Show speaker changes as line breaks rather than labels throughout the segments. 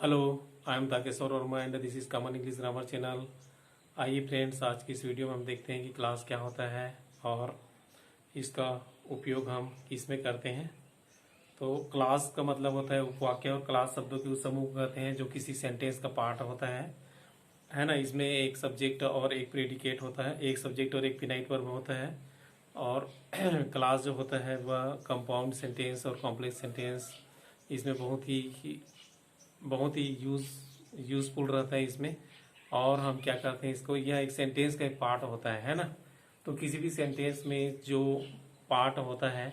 Hello, I am Takeshwar Verma and this is common English grammar channel. आइए friends, आज की इस वीडियो में हम देखते हैं कि क्लास क्या होता है और इसका उपयोग हम किस में करते हैं। तो क्लास का मतलब होता है उपवाक्य, और क्लास शब्दों के उस समूह को कहते हैं जो किसी सेंटेंस का पार्ट होता है ना। इसमें एक सब्जेक्ट और एक प्रेडिकेट होता है, एक सब्जेक्ट और एक फिनाइट वर्ब होता है। और क्लास जो होता है वह कंपाउंड सेंटेंस और कॉम्प्लेक्स सेंटेंस इसमें बहुत ही यूजफुल रहता है इसमें। और हम क्या करते हैं इसको, यह एक सेंटेंस का एक पार्ट होता है ना। तो किसी भी सेंटेंस में जो पार्ट होता है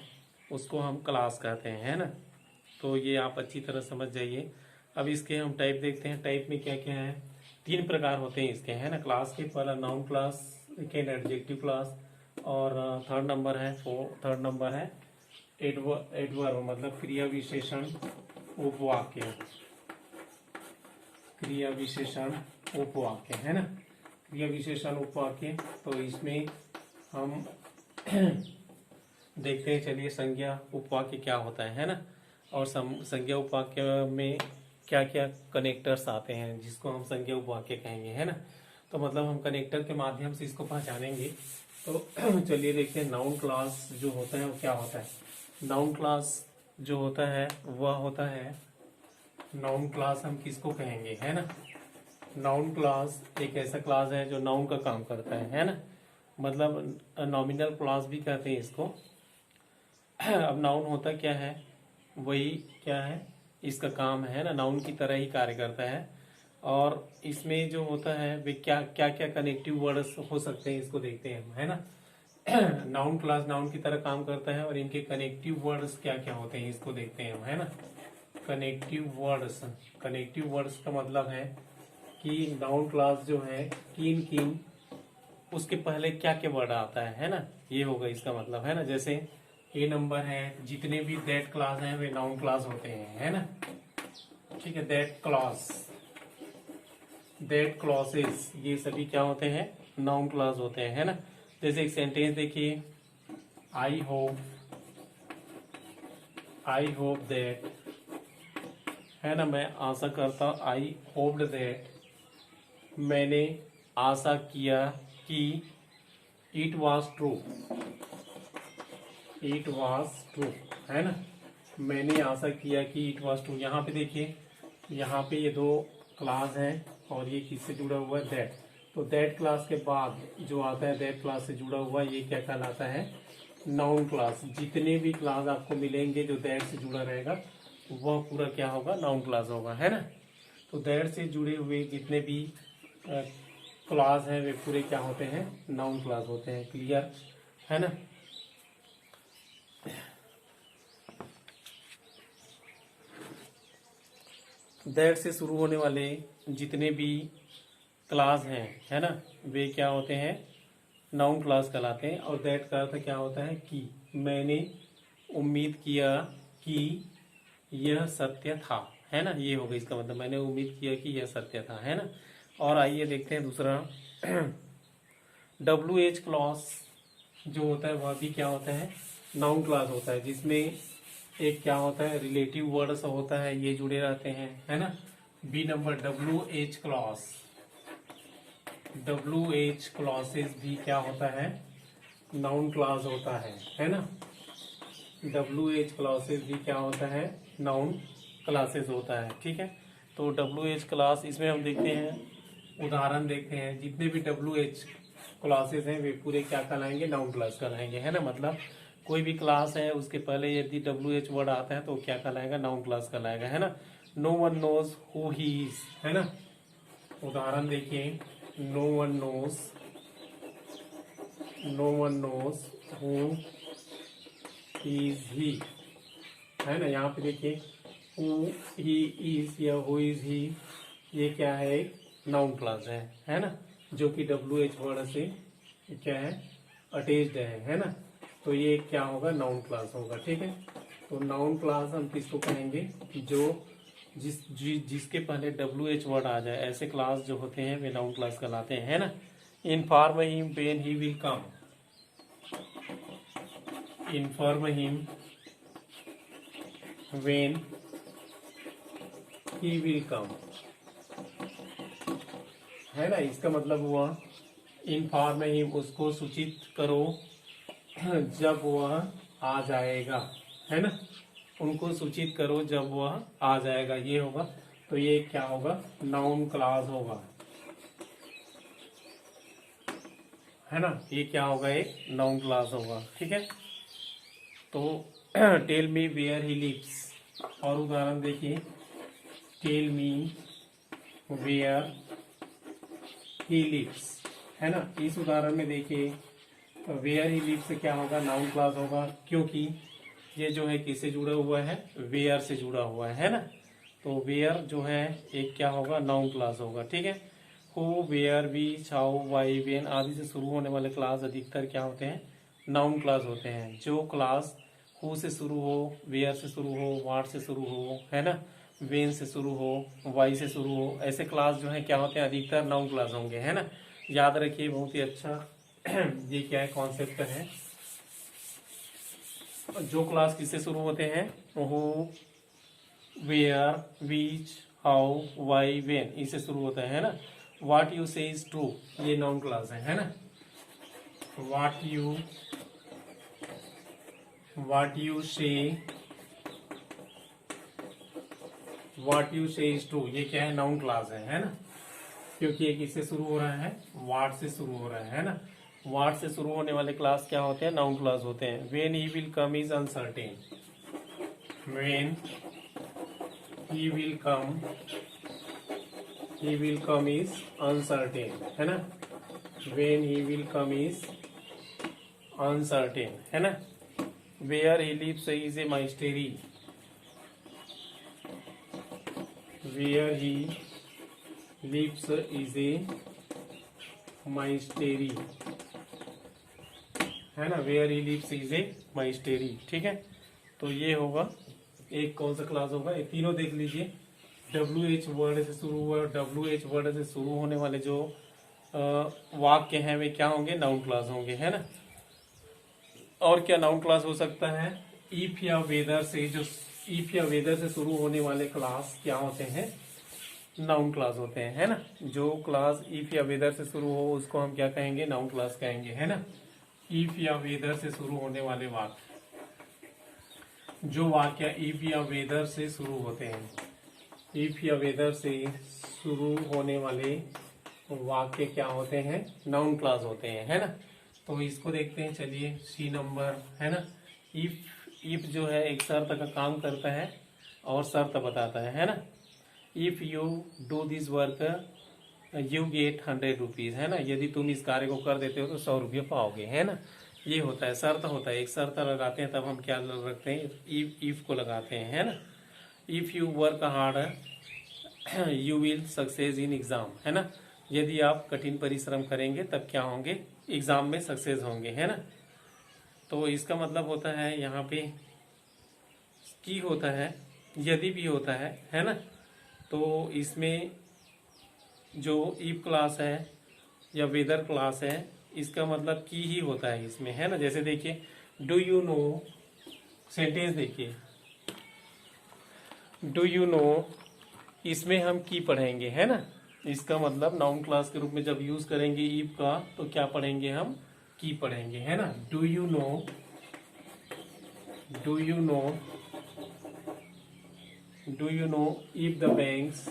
उसको हम क्लास कहते हैं, है ना। तो ये आप अच्छी तरह समझ जाइए। अब इसके हम टाइप देखते हैं। टाइप में क्या क्या है, 3 प्रकार होते हैं इसके, है ना। क्लास के पहला noun class, second adjective class, और थर्ड नंबर है एडवर्ब, मतलब क्रिया विशेषण उपवाक्य। क्रिया विशेषण उपवाक्य, है ना। क्रिया विशेषण उपवाक्य, तो इसमें हम देखते हैं। चलिए, संज्ञा उपवाक्य क्या होता है ना। और संज्ञा उपवाक्य में क्या क्या कनेक्टर्स आते हैं जिसको हम संज्ञा उपवाक्य कहेंगे, है ना। तो मतलब हम कनेक्टर के माध्यम से इसको पहचानेंगे। तो चलिए देखते हैं नाउन क्लास जो होता है वो क्या होता है। नाउन क्लास जो होता है वह होता है, नाउन क्लास हम किसको कहेंगे, है ना। नाउन क्लास एक ऐसा क्लास है जो नाउन का काम करता है ना। मतलब नॉमिनल क्लास भी कहते हैं इसको। अब नाउन होता क्या है, वही क्या है इसका काम है ना, नाउन की तरह ही कार्य करता है। और इसमें जो होता है वे क्या क्या क्या कनेक्टिव वर्ड्स हो सकते हैं इसको देखते हैं हम, है ना। नाउन क्लास नाउन की तरह काम करता है और इनके कनेक्टिव वर्ड्स क्या क्या होते हैं इसको देखते हैं हम, है ना। कनेक्टिव वर्ड्स का मतलब है कि नाउन क्लास जो है किन किन उसके पहले क्या क्या वर्ड आता है ना। ये होगा इसका मतलब, है ना। जैसे ए नंबर है, जितने भी दैट क्लास हैं वे नाउन क्लास होते हैं, है ना। ठीक है, दैट क्लास, दैट क्लॉसेस, ये सभी क्या होते हैं, नाउन क्लास होते हैं, है ना। जैसे एक सेंटेंस देखिए, आई होप दैट, है ना। मैं आशा करता, आई होप्ड दैट, मैंने आशा किया कि, इट वॉज ट्रू, है ना। मैंने आशा किया कि इट वॉज ट्रू। यहाँ पे देखिए, यहाँ पे ये 2 क्लास हैं और ये किससे जुड़ा हुआ है, दैट। तो दैट क्लास के बाद जो आता है दैट क्लास से जुड़ा हुआ, ये क्या कहलाता है, नाउन क्लास। जितने भी क्लास आपको मिलेंगे जो दैट से जुड़ा रहेगा वह पूरा क्या होगा, नाउन क्लास होगा, है ना। तो दैट से जुड़े हुए जितने भी क्लास हैं वे पूरे क्या होते हैं, नाउन क्लास होते हैं। क्लियर, है ना। दैट से शुरू होने वाले जितने भी क्लास हैं, है ना, वे क्या होते हैं, नाउन क्लास कहलाते हैं। और दैट का अर्थ क्या होता है कि, मैंने उम्मीद किया कि यह सत्य था, है ना। ये होगा इसका मतलब, मैंने उम्मीद किया कि यह सत्य था, है ना। और आइए देखते हैं दूसरा, WH क्लॉज जो होता है वह भी क्या होता है, नाउन क्लास होता है। जिसमें एक क्या होता है, रिलेटिव वर्ड्स होता है, ये जुड़े रहते हैं, है ना। बी नंबर WH क्लॉसेस भी क्या होता है, नाउन क्लास होता है ना। WH क्लासेस भी क्या होता है, नाउन क्लासेस होता है, ठीक है। तो WH क्लास, इसमें हम देखते हैं, उदाहरण देखते हैं। जितने भी WH क्लासेस हैं वे पूरे क्या कहलाएंगे, नाउन क्लास कहलाएंगे, है ना। मतलब कोई भी क्लास है उसके पहले यदि WH वर्ड आता है तो क्या कहलाएगा, नाउन क्लास कहलाएगा, है ना। No one knows who he is, है ना। उदाहरण देखिए, no one knows who is he, है ना। यहाँ पे देखिए, हु ही इज या हु इज ही, ये क्या है, एक नाउन क्लास है ना, जो कि WH वर्ड से क्या है, अटैच्ड है ना। तो ये क्या होगा, नाउन क्लास होगा, ठीक है। तो नाउन क्लास हम किसको कहेंगे, जो जिसके पहले WH वर्ड आ जाए, ऐसे क्लास जो होते हैं वे नाउन क्लास कहलाते हैं, है ना। Inform him when he will come, inform him when he will कम, है ना। इसका मतलब हुआ इन्फॉर्म हिम, उसको सूचित करो जब वह आ जाएगा, है ना। उनको सूचित करो जब वह आ जाएगा, ये होगा। तो ये क्या होगा, नाउन क्लॉज होगा, है ना। ये क्या होगा, एक नाउन क्लॉज होगा, ठीक है। तो tell me where he lives, और उदाहरण देखिए, tell me where he lives, है ना। इस उदाहरण में देखिए वेयर ही लिव्स से क्या होगा, नाउन क्लॉज होगा, क्योंकि ये जो है किससे जुड़ा हुआ है, वेयर से जुड़ा हुआ है ना। तो वेयर जो है एक क्या होगा, नाउन क्लॉज होगा, ठीक है। Who, where, which, how, why, when आदि से शुरू होने वाले क्लास अधिकतर क्या होते हैं, नाउन क्लॉज होते हैं। जो क्लास हु से शुरू हो, वेयर से शुरू हो, व्हाट से शुरू हो, है ना, वेन से शुरू हो, वाई से शुरू हो, ऐसे क्लास जो है क्या होते हैं, अधिकतर नाउन क्लास होंगे, है ना। याद रखिए, बहुत ही अच्छा ये क्या है, कॉन्सेप्ट है। जो क्लास किससे शुरू होते हैं, who, where, which, how, why, when, इससे शुरू होता है ना। What you say is true, ये नाउन क्लास है ना। What you say is true, ये क्या है, नाउन क्लास है ना। क्योंकि ये किससे शुरू हो रहा है, व्हाट से शुरू हो रहा है ना। व्हाट से शुरू होने वाले क्लास क्या होते हैं, नाउन क्लास होते हैं। When he will come is uncertain, when he will come is uncertain, है ना। When he will come is uncertain, है ना। Where he lives is a mystery, where he lives is a mystery, है ना। Where he lives is a mystery, ठीक है। तो ये होगा एक, कौन सा क्लास होगा, ये तीनों देख लीजिए। WH वर्ड से शुरू हुआ, WH वर्ड से शुरू होने वाले जो वाक्य हैं वे क्या होंगे, नाउन क्लास होंगे, है ना। और क्या नाउन क्लास हो सकता है, इफ या वेदर से, जो इफ या वेदर से शुरू होने वाले क्लास क्या होते हैं, नाउन क्लास होते हैं, है ना। जो क्लास इफ या वेदर से शुरू हो उसको हम क्या कहेंगे, नाउन क्लास कहेंगे, है ना। इफ या वेदर से शुरू होने वाले वाक्य, जो वाक्य इफ या वेदर से शुरू होते हैं, इफ या वेदर से शुरू होने वाले वाक्य क्या होते हैं, नाउन क्लास होते हैं, है ना। तो इसको देखते हैं, चलिए सी नंबर, है ना। इफ जो है एक शर्त का काम करता है और शर्त बताता है ना। If you do this work you get 100 rupees, है ना। यदि तुम इस कार्य को कर देते हो तो 100 रुपये पाओगे, है ना। ये होता है, शर्त होता है। एक शर्त लगाते हैं तब हम क्या रखते हैं, इफ को लगाते हैं, है ना। If you work hard you will success in exam, है ना। यदि आप कठिन परिश्रम करेंगे तब क्या होंगे, एग्जाम में सक्सेस होंगे, है ना। तो इसका मतलब होता है यहाँ पे की होता है, यदि भी होता है ना। तो इसमें जो इफ क्लास है या वेदर क्लास है, इसका मतलब की ही होता है इसमें, है ना। जैसे देखिए, डू यू नो, सेंटेंस देखिए, डू यू नो, इसमें हम की पढ़ेंगे, है ना। इसका मतलब नाउन क्लास के रूप में जब यूज करेंगे इफ का तो क्या पढ़ेंगे हम, की पढ़ेंगे, है ना। Do you know, do you know, do you know if the banks,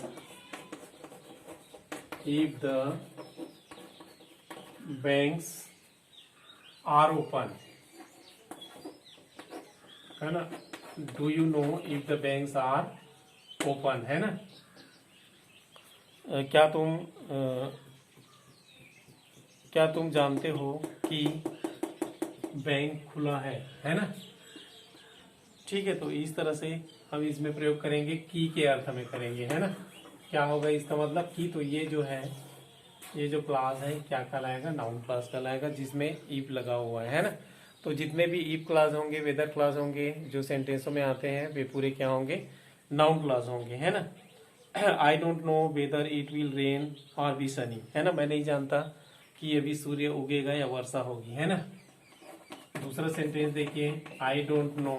if the banks are open, है ना। do you know if the banks are open, है ना। क्या तुम जानते हो कि बैंक खुला है ना। ठीक है, तो इस तरह से हम इसमें प्रयोग करेंगे, की के अर्थ में करेंगे, है ना। क्या होगा इसका मतलब की, तो ये जो है, ये जो क्लास है क्या कहलाएगा, नाउन क्लास कहलाएगा, जिसमें इफ लगा हुआ है ना। तो जितने भी इफ क्लास होंगे, वेदर क्लास होंगे, जो सेंटेंसों में आते हैं वे पूरे क्या होंगे, नाउन क्लास होंगे, है ना। आई don't know weather it will rain और बी सनी, है ना। मैं नहीं जानता कि अभी सूर्य उगेगा या वर्षा होगी, है ना। दूसरा सेंटेंस देखिए, I don't know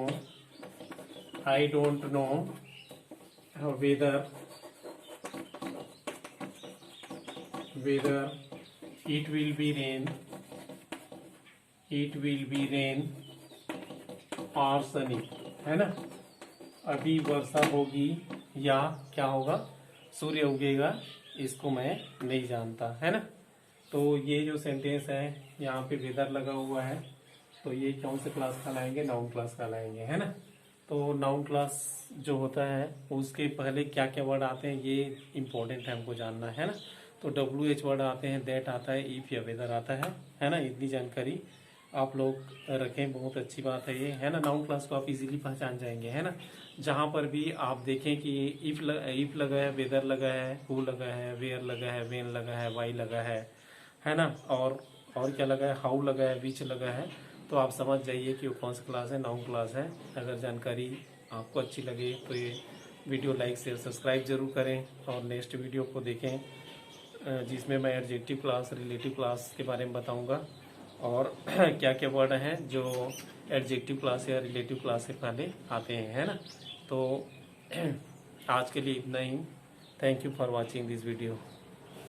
whether whether, it will be rain, it will be rain और सनी, है ना। अभी वर्षा होगी या क्या होगा, सूर्य उगेगा, इसको मैं नहीं जानता, है ना। तो ये जो सेंटेंस है यहाँ पे वेदर लगा हुआ है, तो ये कौन से क्लास का लाएंगे, नाउन क्लास का लाएंगे, है ना। तो नाउन क्लास जो होता है उसके पहले क्या क्या वर्ड आते हैं ये इंपॉर्टेंट है हमको जानना, है ना। तो WH वर्ड आते हैं, दैट आता है, इफ या वेदर आता है ना। इतनी जानकारी आप लोग रखें, बहुत अच्छी बात है ये, है ना। नाउन क्लास को आप इजीली पहचान जाएंगे, है ना। जहां पर भी आप देखें कि इफ लगा है, वेदर लगा है, हु लगा है, वेयर लगा है, वेन लगा है, वाई लगा है ना। और क्या लगा है, हाउ लगा है, विच लगा है, तो आप समझ जाइए कि वो कौन सा क्लास है, नाउन क्लास है। अगर जानकारी आपको अच्छी लगे तो ये वीडियो लाइक शेयर सब्सक्राइब जरूर करें और नेक्स्ट वीडियो को देखें जिसमें मैं एडजेक्टिव क्लास, रिलेटिव क्लास के बारे में बताऊंगा और क्या क्या वर्ड हैं जो एडजेक्टिव क्लास या रिलेटिव क्लास से पहले आते हैं, है ना। तो आज के लिए इतना ही। Thank you for watching this video.